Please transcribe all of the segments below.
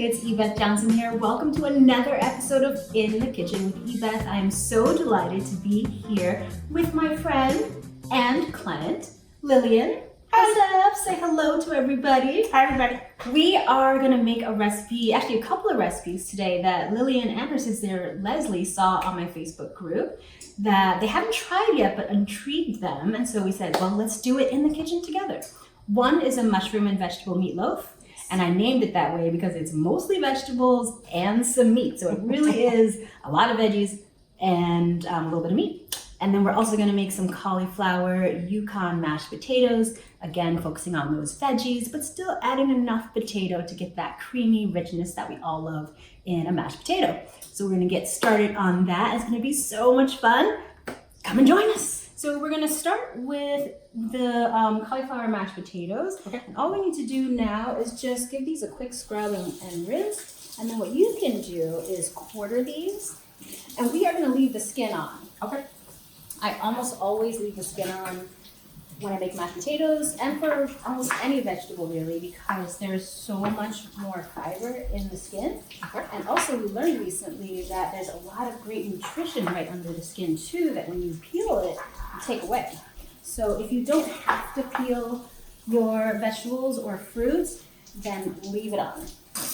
it's Ebeth Johnson here. Welcome to another episode of In the Kitchen with Ebeth. I am so delighted to be here with my friend and client, Lillian. Hi. What's up? Say hello to everybody. Hi, everybody. We are going to make a recipe, actually a couple of recipes today that Lillian and her sister Leslie saw on my Facebook group that they haven't tried yet but intrigued them. And so we said, well, let's do it in the kitchen together. One is a mushroom and vegetable meatloaf. And I named it that way because it's mostly vegetables and some meat. So it really is a lot of veggies and a little bit of meat. And then we're also going to make some Cauli-Yukon Mash potatoes. Again, focusing on those veggies, but still adding enough potato to get that creamy richness that we all love in a mashed potato. So we're going to get started on that. It's going to be so much fun. Come and join us. So we're going to start with the cauliflower mashed potatoes. Okay. And all we need to do now is just give these a quick scrub and rinse. And then what you can do is quarter these. And we are going to leave the skin on. Okay. I almost always leave the skin on when I make mashed potatoes and for almost any vegetable really, because there's so much more fiber in the skin. Okay. And also we learned recently that there's a lot of great nutrition right under the skin too, that when you peel it, you take away. So if you don't have to peel your vegetables or fruits, then leave it on.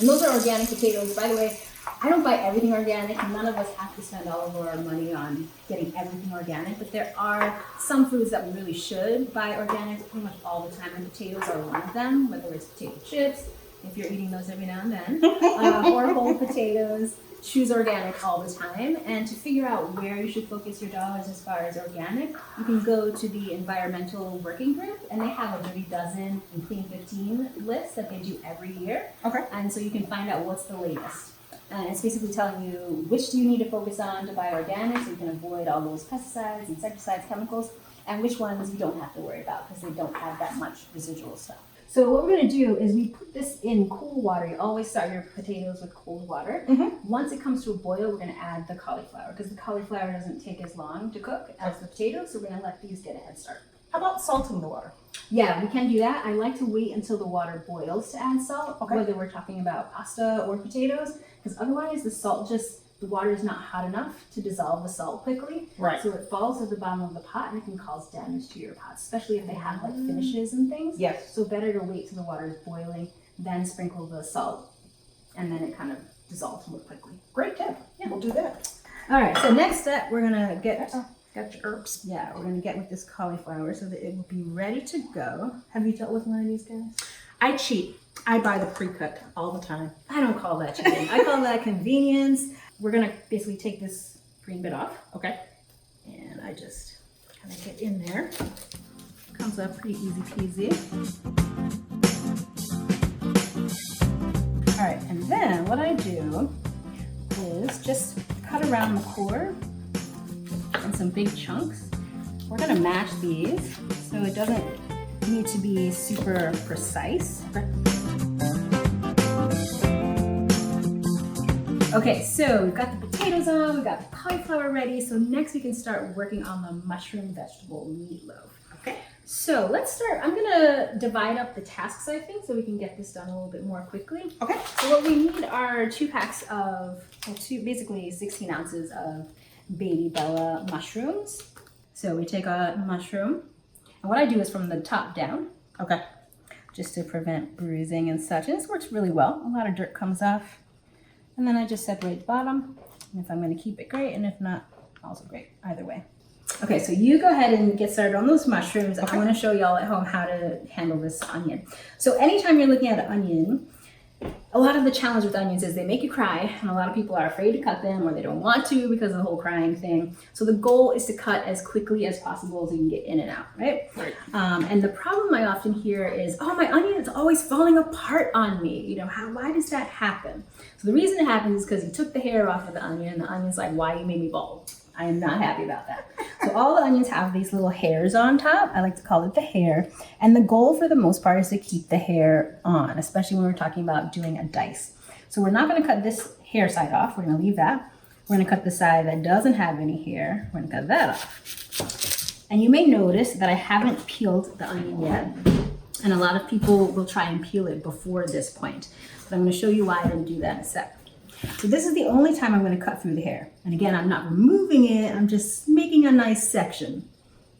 And those are organic potatoes. By the way, I don't buy everything organic. None of us have to spend all of our money on getting everything organic, but there are some foods that we really should buy organic pretty much all the time, and potatoes are one of them, whether it's potato chips, if you're eating those every now and then, or whole potatoes. Choose organic all the time. And to figure out where you should focus your dollars as far as organic, you can go to the environmental working group, and they have a Dirty Dozen and Clean 15 list that they do every year. Okay. And so you can find out what's the latest. And it's basically telling you which do you need to focus on to buy organic so you can avoid all those pesticides, insecticides, chemicals, and which ones you don't have to worry about because they don't have that much residual stuff. So what we're going to do is we put this in cool water. You always start your potatoes with cold water. Mm-hmm. Once it comes to a boil, we're going to add the cauliflower because the cauliflower doesn't take as long to cook as the potatoes, so we're going to let these get a head start. How about salting the water? Yeah, we can do that. I like to wait until the water boils to add salt, whether we're talking about pasta or potatoes, because otherwise the water is not hot enough to dissolve the salt quickly. Right. So it falls to the bottom of the pot and it can cause damage to your pots, especially if they have like finishes and things. Yes. So better to wait till the water is boiling, then sprinkle the salt, and then it kind of dissolves more quickly. Great tip. Yeah, we'll do that. All right, so next step, we're gonna get... Got your herbs. Yeah, we're gonna get with this cauliflower so that it will be ready to go. Have you dealt with one of these guys? I cheat. I buy the pre-cut all the time. I don't call that cheating. I call that convenience. We're gonna basically take this green bit off. Okay. And I just kind of get in there. Comes up pretty easy peasy. All right, and then what I do is just cut around the core in some big chunks. We're gonna mash these so it doesn't need to be super precise. Okay, so we've got the potatoes on, we've got the cauliflower ready, so next we can start working on the mushroom vegetable meatloaf. Okay. So let's start. I'm gonna divide up the tasks, I think, so we can get this done a little bit more quickly. Okay. So what we need are 2 packs of, basically 16 ounces of baby Bella mushrooms. So we take a mushroom, and what I do is from the top down, okay, just to prevent bruising and such. And this works really well. A lot of dirt comes off. And then I just separate the bottom. And if I'm going to keep it, great. And if not, also great. Either way. Okay, so you go ahead and get started on those mushrooms. Okay. I want to show y'all at home how to handle this onion. So anytime you're looking at an onion, a lot of the challenge with onions is they make you cry, and a lot of people are afraid to cut them or they don't want to because of the whole crying thing. So the goal is to cut as quickly as possible so you can get in and out, right? Right. And the problem I often hear is, oh, my onion is always falling apart on me. You know, why does that happen? So the reason it happens is because you took the hair off of the onion, and the onion's like, why you made me bald? I am not happy about that. So all the onions have these little hairs on top. I like to call it the hair. And the goal for the most part is to keep the hair on, especially when we're talking about doing a dice. So we're not going to cut this hair side off. We're going to leave that. We're going to cut the side that doesn't have any hair. We're going to cut that off. And you may notice that I haven't peeled the onion yet. And a lot of people will try and peel it before this point. But I'm going to show you why I didn't do that in a sec. So this is the only time I'm going to cut through the hair. And again, I'm not removing it. I'm just making a nice section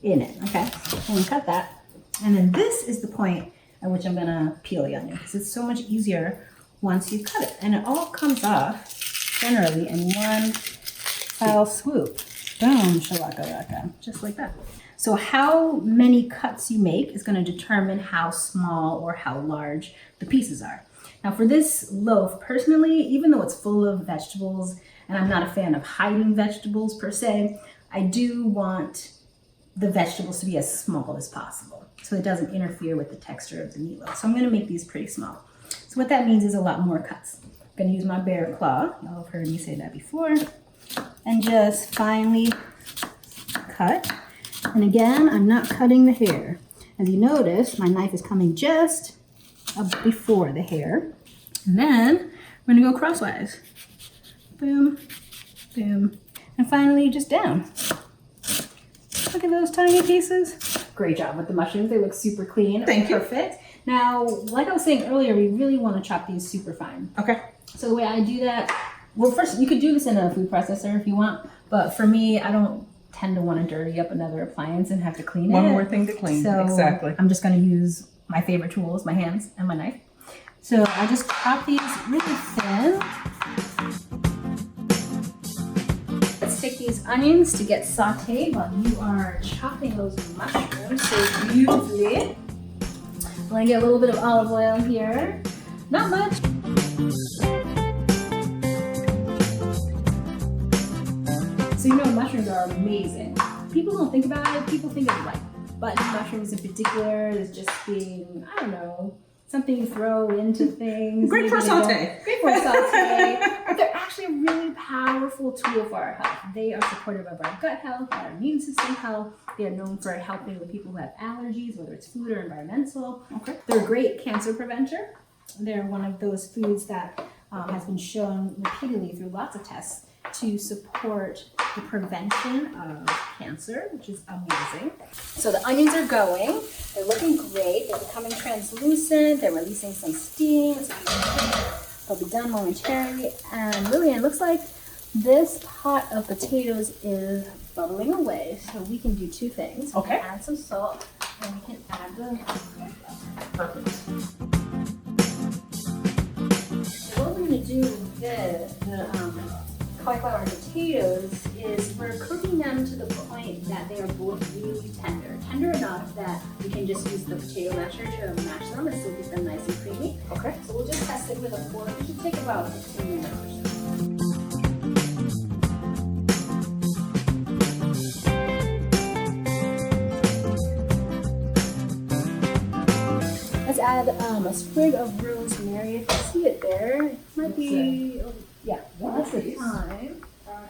in it. Okay, so I'm going to cut that. And then this is the point at which I'm going to peel the onion because it's so much easier once you cut it. And it all comes off generally in one foul swoop. Boom, shakalaka, just like that. So how many cuts you make is going to determine how small or how large the pieces are. Now for this loaf, personally, even though it's full of vegetables, and I'm not a fan of hiding vegetables per se, I do want the vegetables to be as small as possible so it doesn't interfere with the texture of the meatloaf. So I'm going to make these pretty small. So what that means is a lot more cuts. I'm going to use my bare claw. Y'all have heard me say that before. And just finely cut. And again, I'm not cutting the hair. As you notice, my knife is coming just up before the hair. And then we're gonna go crosswise. Boom, boom. And finally, just down. Look at those tiny pieces. Great job with the mushrooms. They look super clean. Thank you. Perfect. Now, like I was saying earlier, we really want to chop these super fine. Okay. So the way I do that, well, first, you could do this in a food processor if you want, but for me, I don't tend to want to dirty up another appliance and have to clean it. One more thing to clean. So exactly. I'm just going to use my favorite tools, my hands and my knife. So I just chop these really thin. Let's take these onions to get sauteed while you are chopping those mushrooms so beautifully. I'm going to get a little bit of olive oil here. Not much. So you know mushrooms are amazing. People don't think about it. People think of like button mushrooms in particular as just being, I don't know, something you throw into things. Great for saute. Great for saute. But they're actually a really powerful tool for our health. They are supportive of our gut health, our immune system health. They are known for helping with people who have allergies, whether it's food or environmental. Okay. They're a great cancer preventer. They're one of those foods that has been shown repeatedly through lots of tests to support the prevention of cancer, which is amazing. So the onions are going. They're looking great. They're becoming translucent. They're releasing some steam. They'll be done momentarily. And Lillian, looks like this pot of potatoes is bubbling away. So we can do two things. We Okay. can add some salt and we can add the Perfect. So what we're going to do with the cauliflower and potatoes is we're cooking them to the point that they are both really tender. Tender enough that we can just use the potato masher to mash them and still get them nice and creamy. Okay. So we'll just test it with a fork. It should take about 15 minutes or so. Let's add a sprig of rosemary. If you see it there, it might be, yeah, that's the time.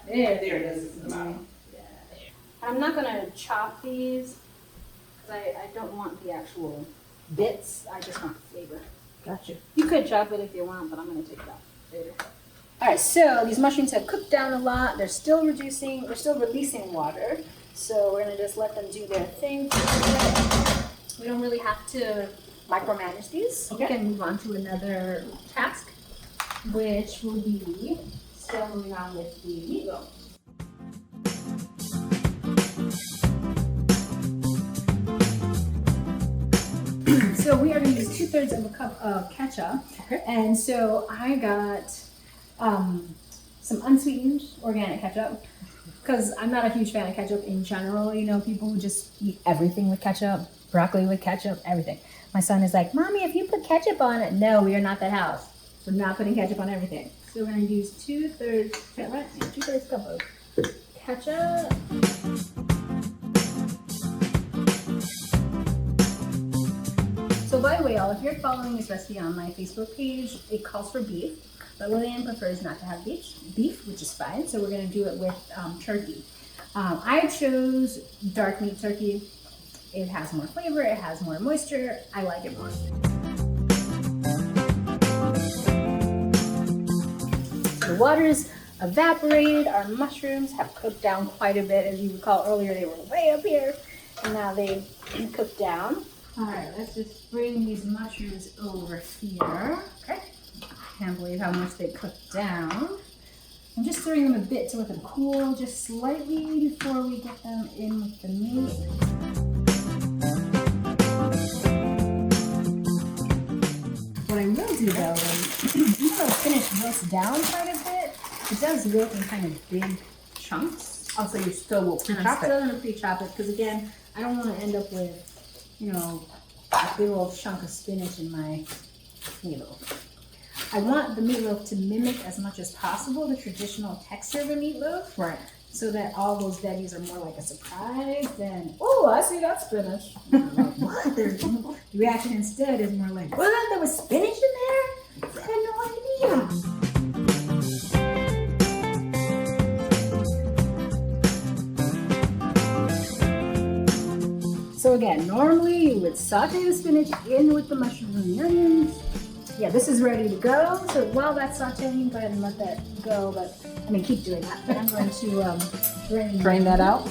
There it is. It's in the bottom. I'm not gonna chop these because I don't want the actual bits. I just want the flavor. Gotcha. You could chop it if you want, but I'm gonna take it out later. All right, so these mushrooms have cooked down a lot. They're still releasing water. So we're gonna just let them do their thing. We don't really have to micromanage these. Okay. We can move on to another task, which will be still moving on with the meatloaf. So we are going to use 2/3 of a cup of ketchup. Okay. And so I got some unsweetened organic ketchup because I'm not a huge fan of ketchup in general. You know, people who just eat everything with ketchup, broccoli with ketchup, everything. My son is like, Mommy, if you put ketchup on it, no, we are not that house. We're not putting ketchup on everything. So we're going to use 2/3, is that right? Yeah, 2/3 cup of ketchup. So by the way, y'all, if you're following this recipe on my Facebook page, it calls for beef, but Lillian prefers not to have beef, which is fine. So we're going to do it with turkey. I chose dark meat turkey. It has more flavor, it has more moisture. I like it more. The water's evaporated. Our mushrooms have cooked down quite a bit. As you recall earlier, they were way up here, and now they've cooked down. All right, let's just bring these mushrooms over here. Okay. Can't believe how much they cooked down. I'm just throwing them a bit to let them cool just slightly before we get them in with the meat. What I will do though is, even though spinach wilts down quite a bit, it does wilt in kind of big chunks. Also, you still will pre-chop it. I'm still going to pre-chop it because again, I don't want to end up with, you know, a big old chunk of spinach in my meatloaf. I want the meatloaf to mimic as much as possible the traditional texture of a meatloaf. Right. So that all those veggies are more like a surprise than, oh, I see that spinach. Like, what? The reaction instead is more like, what? There was spinach in there? I had no idea. So again, normally you would saute the spinach in with the mushrooms and the onions. Yeah, this is ready to go. So while that's sauteing, go ahead and let that go. But I mean, keep doing that. But I'm going to drain that out.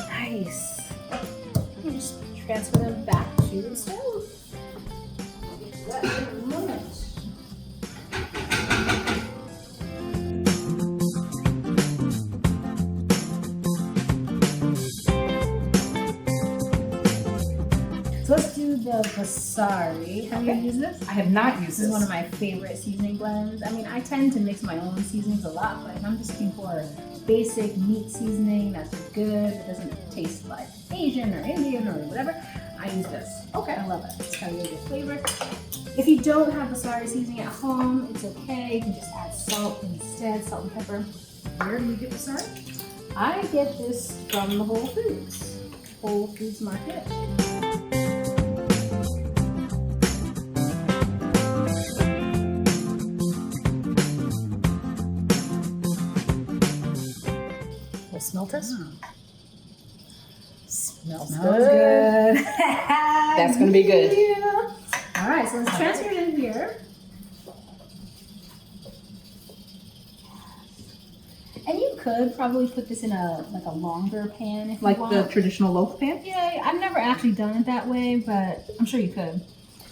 Nice. You just transfer them back to the stove. That in a moment. Let's do the basari. Have you used this? I have not used This is one of my favorite seasoning blends. I mean, I tend to mix my own seasonings a lot, but if I'm just looking for basic meat seasoning that's good, that doesn't taste like Asian or Indian or whatever, I use this. Okay. I love it. It's got a really good flavor. If you don't have basari seasoning at home, it's okay. You can just add salt instead, salt and pepper. Where do you get basari? I get this from the Whole Foods Market. Smell test? Smells good. That's going to be good. Yeah. All right, so let's transfer it in here. And you could probably put this in a longer pan if Like you want. the traditional loaf pan? Yeah, I've never actually done it that way, but I'm sure you could. And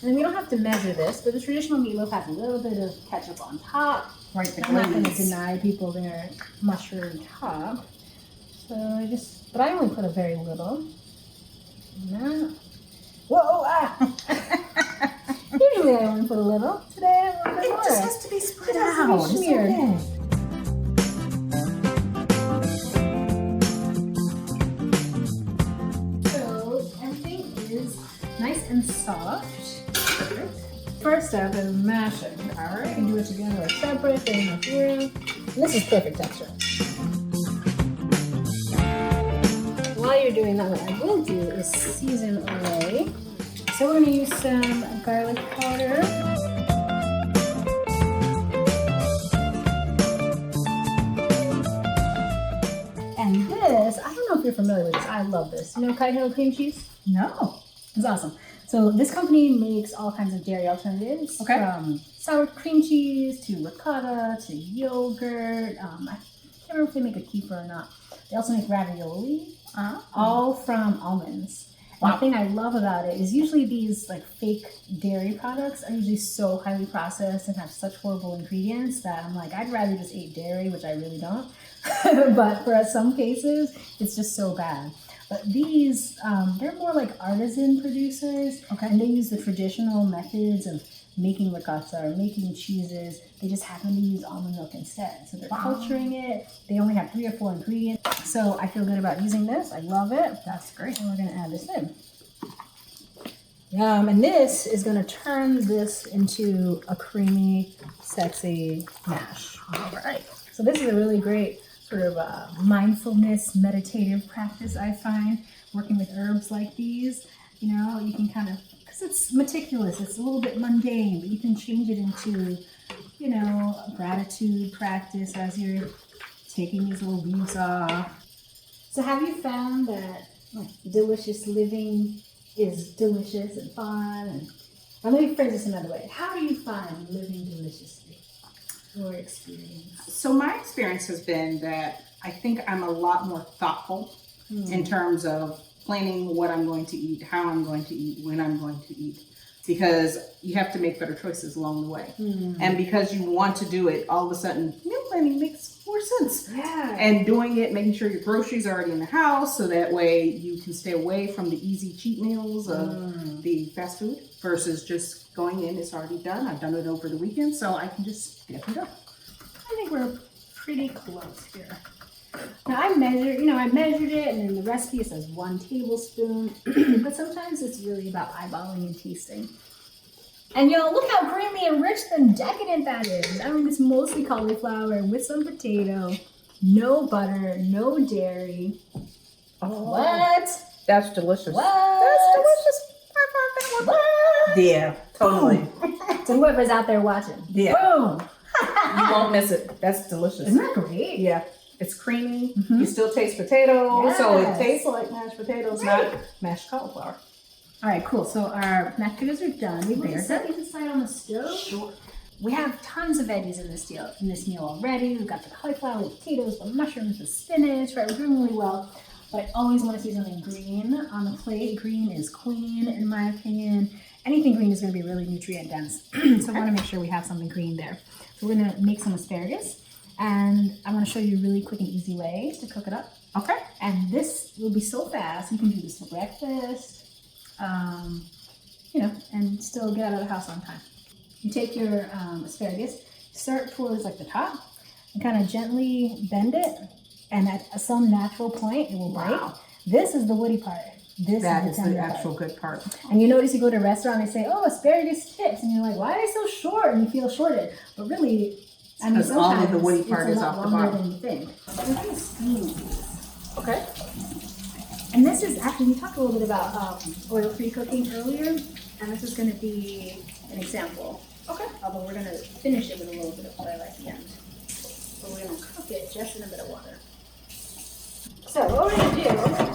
then we don't have to measure this, but the traditional meatloaf has a little bit of ketchup on top. Right, the I'm not going to glaze. deny people their mushroom top. So but I only put a very little. No. Whoa, ah! Usually I only put a little. Today a little bit more. It just has to be spread It has to be out. It's smeared. okay. So everything is nice and soft. First step is mashing. Alright, you can do it together or separate, they don't here. This is perfect texture. While you're doing that, what I will do is season away. So we're going to use some garlic powder. And this, I don't know if you're familiar with this, I love this. You know Cauli-Yukon cream cheese? No. It's awesome. So this company makes all kinds of dairy alternatives. Okay. From sour cream cheese to ricotta to yogurt. I can't remember if they make a kefir or not. They also make ravioli. All from almonds. Wow. The thing I love about it is usually these like fake dairy products are usually so highly processed and have such horrible ingredients that I'm like, I'd rather just eat dairy, which I really don't. But for some cases, it's just so bad. But these, they're more like artisan producers. Okay. And they use the traditional methods of making ricotta or making cheeses. They just happen to use almond milk instead. So they're culturing it. They only have 3 or 4 ingredients. So I feel good about using this. I love it. That's great. And we're going to add this in. Yum. And this is going to turn this into a creamy, sexy mash. All right. So this is a really great sort of mindfulness, meditative practice, I find, working with herbs like these. You know, you can kind of, because it's meticulous, it's a little bit mundane, but you can change it into, you know, a gratitude practice as you're taking these little leaves off. So have you found that delicious living is delicious and fun? And let me phrase this another way. How do you find living deliciously? Your experience? So my experience has been that I think I'm a lot more thoughtful in terms of explaining what I'm going to eat, how I'm going to eat, when I'm going to eat. Because you have to make better choices along the way. And because you want to do it, all of a sudden, meal planning makes more sense. Yeah. And doing it, making sure your groceries are already in the house, so that way you can stay away from the easy cheat meals of the fast food versus just going in, it's already done. I've done it over the weekend, so I can just get up and go. I think we're pretty close here. Now I measured it, and in the recipe it says 1 tablespoon, but sometimes it's really about eyeballing and tasting. And y'all, look how creamy and rich and decadent that is. I mean, it's mostly cauliflower with some potato, no butter, no dairy. Oh, What? that's delicious. What? That's delicious. What? Yeah, totally. So whoever's out there watching, Yeah. boom! You won't miss it. That's delicious. Isn't that great? Yeah, it's creamy. You still taste potatoes, so it Yes. tastes like mashed potatoes, not mashed cauliflower. All right, cool. So our mashed potatoes are done. We put There. the second aside on the stove. Sure. We have tons of veggies in this meal already. We've got the cauliflower, the potatoes, the mushrooms, the spinach. Right, we're doing really well. But I always want to see something green on the plate. Green is queen, in my opinion. Anything green is going to be really nutrient dense. So I want to make sure we have something green there. So we're going to make some asparagus. And I want to show you a really quick and easy way to cook it up. Okay. And this will be so fast. You can do this for breakfast, and still get out of the house on time. You take your asparagus, start towards like the top, and kind of gently bend it. And at some natural point, it will break. Wow. This is the woody part. That This is the the tender actual part. good part. And you notice you go to a restaurant, they say, "Oh, asparagus tips," and you're like, "Why are they so short?" And you feel shorted, but really, I mean, 'Cause all of sometimes the woody part it's is a lot off the longer bottom. than you think. We're gonna steam these. Okay. And this is actually, we talked a little bit about oil-free cooking earlier, and this is going to be an example. Okay. Although we're going to finish it with a little bit of oil at the end. But we're going to cook it just in a bit of water. So what we're going to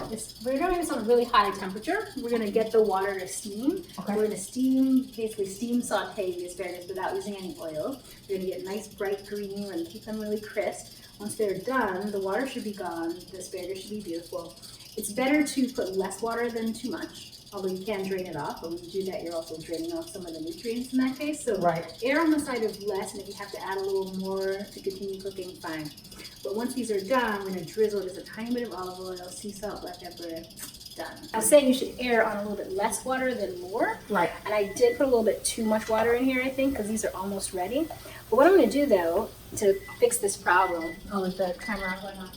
do is we're doing this on a really high temperature. We're going to get the water to steam. Okay. We're going to basically steam saute the asparagus without using any oil. We're going to get nice bright green. We're going to keep them really crisp. Once they're done, the water should be gone. The asparagus should be beautiful. It's better to put less water than too much, although you can drain it off. But when you do that, you're also draining off some of the nutrients in that case. So Right. err on the side of less, and if you have to add a little more to continue cooking, fine. But once these are done, we're going to drizzle just a tiny bit of olive oil, sea salt, black pepper, done. I was saying you should err on a little bit less water than more. Right. And I did put a little bit too much water in here, I think, because these are almost ready. But what I'm going to do, though, to fix this problem, with the timer going on.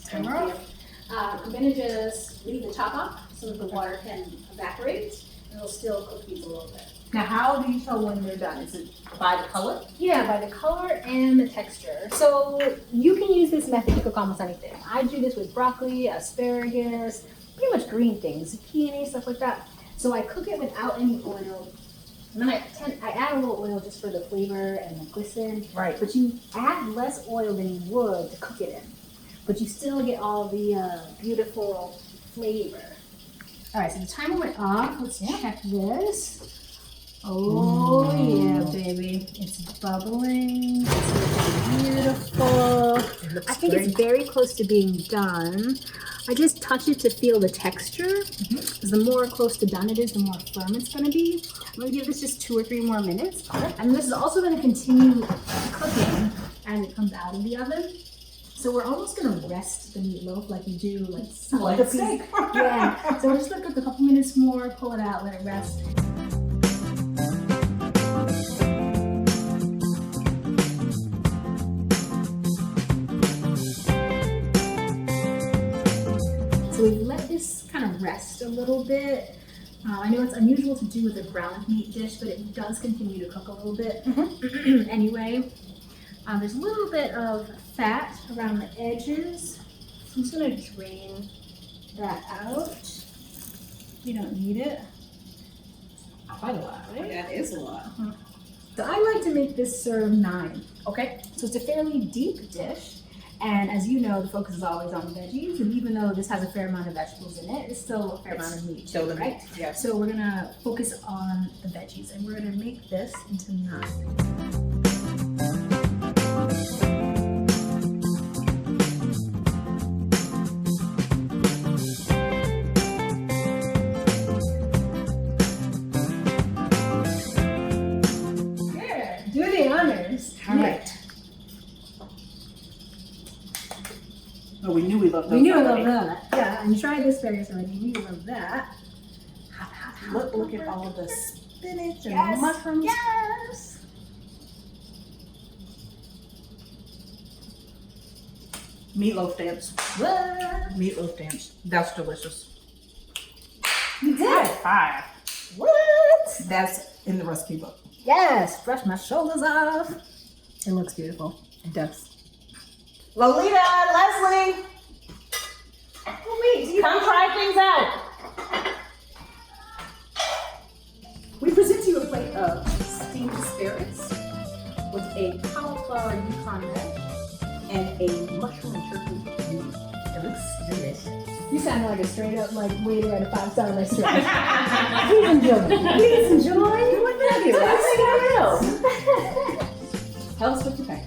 Timer off. I'm going to just leave the top off so that the water can evaporate, and it'll still cook these a little bit. Now, how do you tell when they're done? Is it by the color? Yeah, by the color and the texture. So you can use this method to cook almost anything. I do this with broccoli, asparagus, pretty much green things, zucchini, stuff like that. So I cook it without any oil. And then I add a little oil just for the flavor and the glisten. Right. But you add less oil than you would to cook it in. But you still get all the beautiful flavor. All right, so the timer went off. Let's check this. Oh yeah, baby. It's bubbling. It's beautiful. I think it's very close to being done. I just touch it to feel the texture. Because the more close to done it is, the more firm it's going to be. I'm going to give this just 2 or 3 more minutes. And this is also going to continue cooking as it comes out of the oven. So we're almost going to rest the meatloaf like you do Like a steak. Yeah. So we're just going to cook a couple minutes more, pull it out, let it rest. So we've let this kind of rest a little bit. I know it's unusual to do with a ground meat dish, but it does continue to cook a little bit anyway. There's a little bit of fat around the edges. So I'm just going to drain that out. You don't need it. Quite a lot, right? That is a lot. So I like to make this serve 9. Okay. So it's a fairly deep dish. And as you know, the focus is always on the veggies. And even though this has a fair amount of vegetables in it, it's still a fair amount of meat, Still the right? meat, yes. So we're gonna focus on the veggies, and we're gonna make this into 9. So Oh, we knew we loved those. We knew we already. loved that. Yeah, and you tried the asparagus already. We love that. Look at all of the spinach and Yes, mushrooms. Yes. Meatloaf dance. What? Meatloaf dance. That's delicious. You did. 5. What? That's in the recipe book. Yes. Brush my shoulders off. It looks beautiful. It does. Lolita, Leslie, Oh wait, do you come try things out. We present to you a plate of steamed asparagus with a cauliflower Yukon mash and a mushroom and turkey meat. It looks delicious. You sound like a straight up like waiter at a 5-star restaurant. Please enjoy. Please enjoy. What have you? Tell us what you think.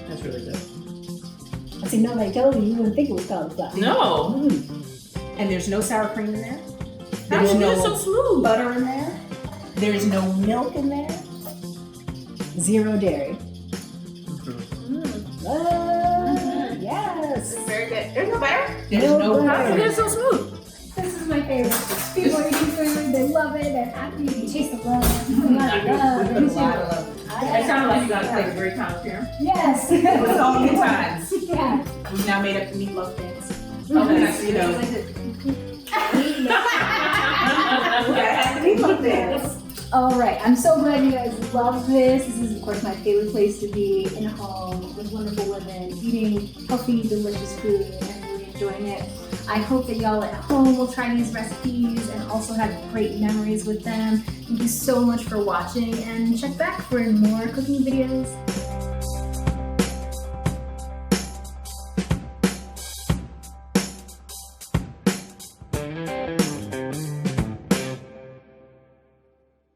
That's really good. I see, nobody told you, you wouldn't think it was cauliflower. No. And there's no sour cream in there. How There's is no it so smooth? butter in there. There's no milk in there. 0 dairy. Yes. Very good. There's no butter? There's No no butter. How butter. is it so smooth? This is my favorite. People are eating food, they love it, they're happy, you taste the love. A lot of love. We put a lot of love. It sounded like you got to play a great time here. Yes. It was all good times. Yeah. We've now made up the meatloaf dance. Okay. You know. Yeah, Meatloaf dance. All right, I'm so glad you guys love this. This is, of course, my favorite place to be, in a home with wonderful women, eating healthy, delicious food, and really enjoying it. I hope that y'all at home will try these recipes and also have great memories with them. Thank you so much for watching, and check back for more cooking videos.